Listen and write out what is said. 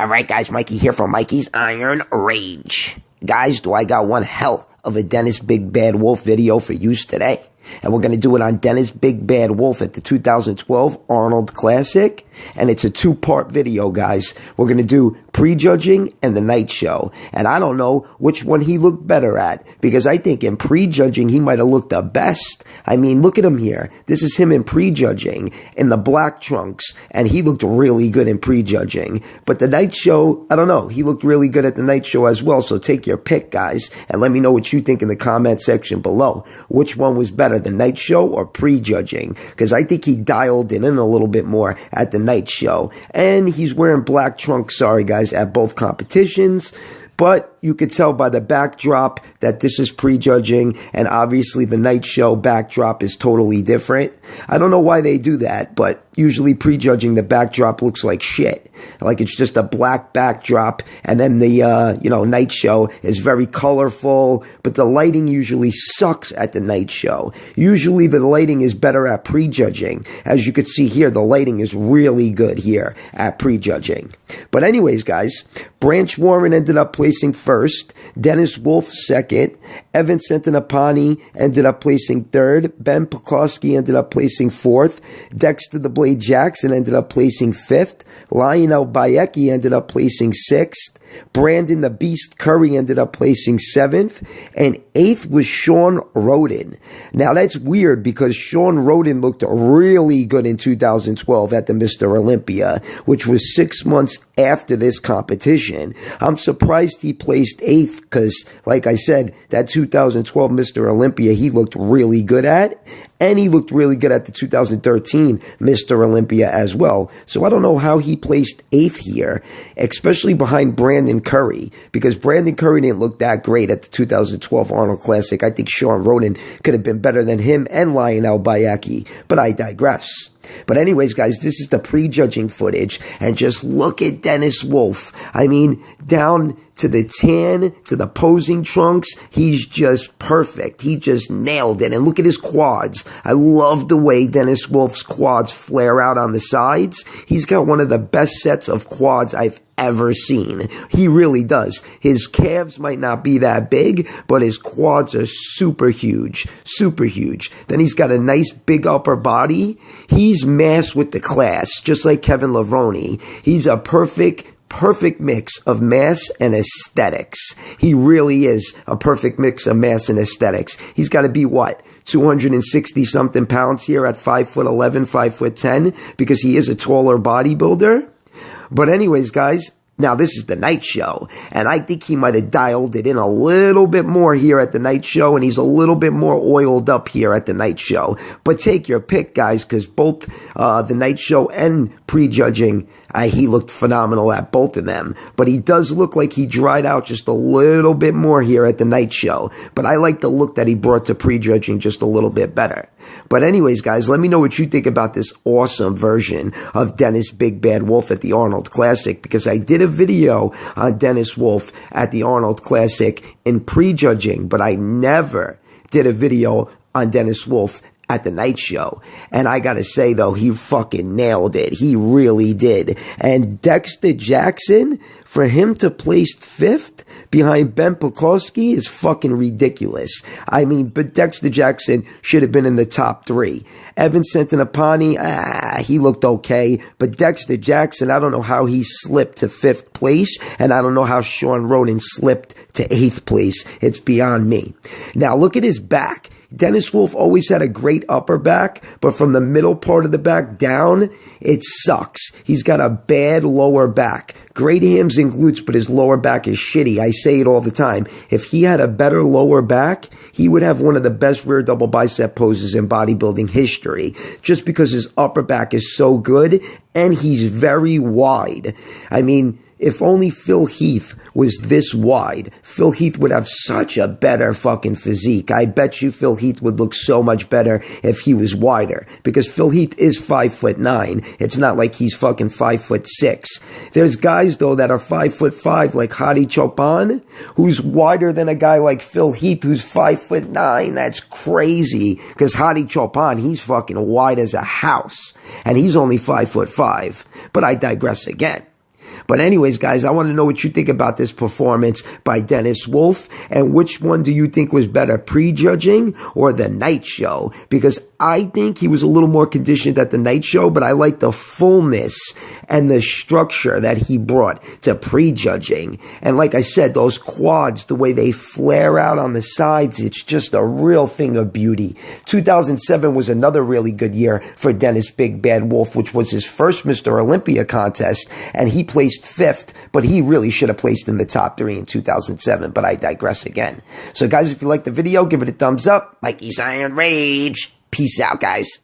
All right, guys, Mikey here from Mikey's Iron Rage. Guys, I got one hell of a Dennis Big Bad Wolf video for use today. And we're going to do it on Dennis Big Bad Wolf at the 2012 Arnold Classic. And it's a two-part video, guys. We're going to do prejudging and the night show. And I don't know which one he looked better at, because I think in prejudging he might have looked the best. I mean, look at him here. This is him in prejudging in the black trunks, and he looked really good in prejudging. But the night show, I don't know. He looked really good at the night show as well. So take your pick, guys, and let me know what you think in the comment section below. Which one was better, the night show or prejudging? Because I think he dialed it in a little bit more at the night show. And he's wearing black trunks, sorry guys, at both competitions. But you could tell by the backdrop that this is prejudging, and obviously the night show backdrop is totally different. I don't know why they do that, but usually prejudging, the backdrop looks like shit. Like it's just a black backdrop, and then the, night show is very colorful, but the lighting usually sucks at the night show. Usually the lighting is better at prejudging. As you can see here, the lighting is really good here at prejudging. But anyways, guys, Branche Warren ended up placing first, Dennis Wolf second, Evan Centinapani ended up placing third, Ben Pekoski ended up placing fourth, Dexter the Blade Jackson ended up placing fifth, Lionel Bayecki ended up placing sixth, Brandon the Beast Curry ended up placing seventh, and eighth was Sean Roden. Now that's weird because Sean Roden looked really good in 2012 at the Mr. Olympia, which was 6 months after this competition. I'm surprised he placed eighth because, like I said, that 2012 Mr. Olympia he looked really good at, and he looked really good at the 2013 Mr. Olympia as well. So I don't know how he placed eighth here, especially behind Brandon Curry, because Brandon Curry didn't look that great at the 2012 Arnold Classic. I think Sean Roden could have been better than him and Lionel Bayecki, but I digress. But anyways, guys, this is the prejudging footage, and just look at Dennis Wolf. I mean, down to the tan, to the posing trunks, he's just perfect. He just nailed it. And look at his quads. I love the way Dennis Wolf's quads flare out on the sides. He's got one of the best sets of quads I've ever seen. He really does. His calves might not be that big, but his quads are super huge. Super huge. Then he's got a nice big upper body. He's mass with the class, just like Kevin Levrone. He's a perfect mix of mass and aesthetics. He really is a perfect mix of mass and aesthetics. He's got to be what? 260 something pounds here at 5'11", 5'10", because he is a taller bodybuilder. But anyways, guys, now this is the night show, and I think he might have dialed it in a little bit more here at the night show, and he's a little bit more oiled up here at the night show. But take your pick, guys, because both the night show and prejudging, he looked phenomenal at both of them. But he does look like he dried out just a little bit more here at the night show. But I like the look that he brought to prejudging just a little bit better. But anyways, guys, let me know what you think about this awesome version of Dennis Big Bad Wolf at the Arnold Classic, because I did a video on Dennis Wolf at the Arnold Classic in prejudging, but I never did a video on Dennis Wolf at the night show. And I gotta say, though, he fucking nailed it. He really did. And Dexter Jackson, for him to place fifth behind Ben Pekoski is fucking ridiculous. I mean, but Dexter Jackson should have been in the top three. Evan Centinapani, he looked okay. But Dexter Jackson, I don't know how he slipped to fifth place. And I don't know how Sean Roden slipped to eighth place. It's beyond me. Now, look at his back. Dennis Wolf always had a great upper back, but from the middle part of the back down, it sucks. He's got a bad lower back. Great hams and glutes, but his lower back is shitty. I say it all the time. If he had a better lower back, he would have one of the best rear double bicep poses in bodybuilding history, just because his upper back is so good, and he's very wide. I mean, if only Phil Heath was this wide, Phil Heath would have such a better fucking physique. I bet you Phil Heath would look so much better if he was wider, because Phil Heath is 5'9". It's not like he's fucking 5'6". There's guys, though, that are 5'5", like Hadi Chopin, who's wider than a guy like Phil Heath, who's 5'9". That's crazy, because Hadi Chopin, he's fucking wide as a house, and he's only 5'5". But I digress again. But anyways, guys, I want to know what you think about this performance by Dennis Wolf, and which one do you think was better, prejudging or the night show? Because I think he was a little more conditioned at the night show, but I like the fullness and the structure that he brought to prejudging. And like I said, those quads, the way they flare out on the sides, it's just a real thing of beauty. 2007 was another really good year for Dennis Big Bad Wolf, which was his first Mr. Olympia contest, and he placed 5th, but he really should have placed in the top 3 in 2007, but I digress again. So guys, if you liked the video, give it a thumbs up. Mikey's Iron Rage. Peace out, guys.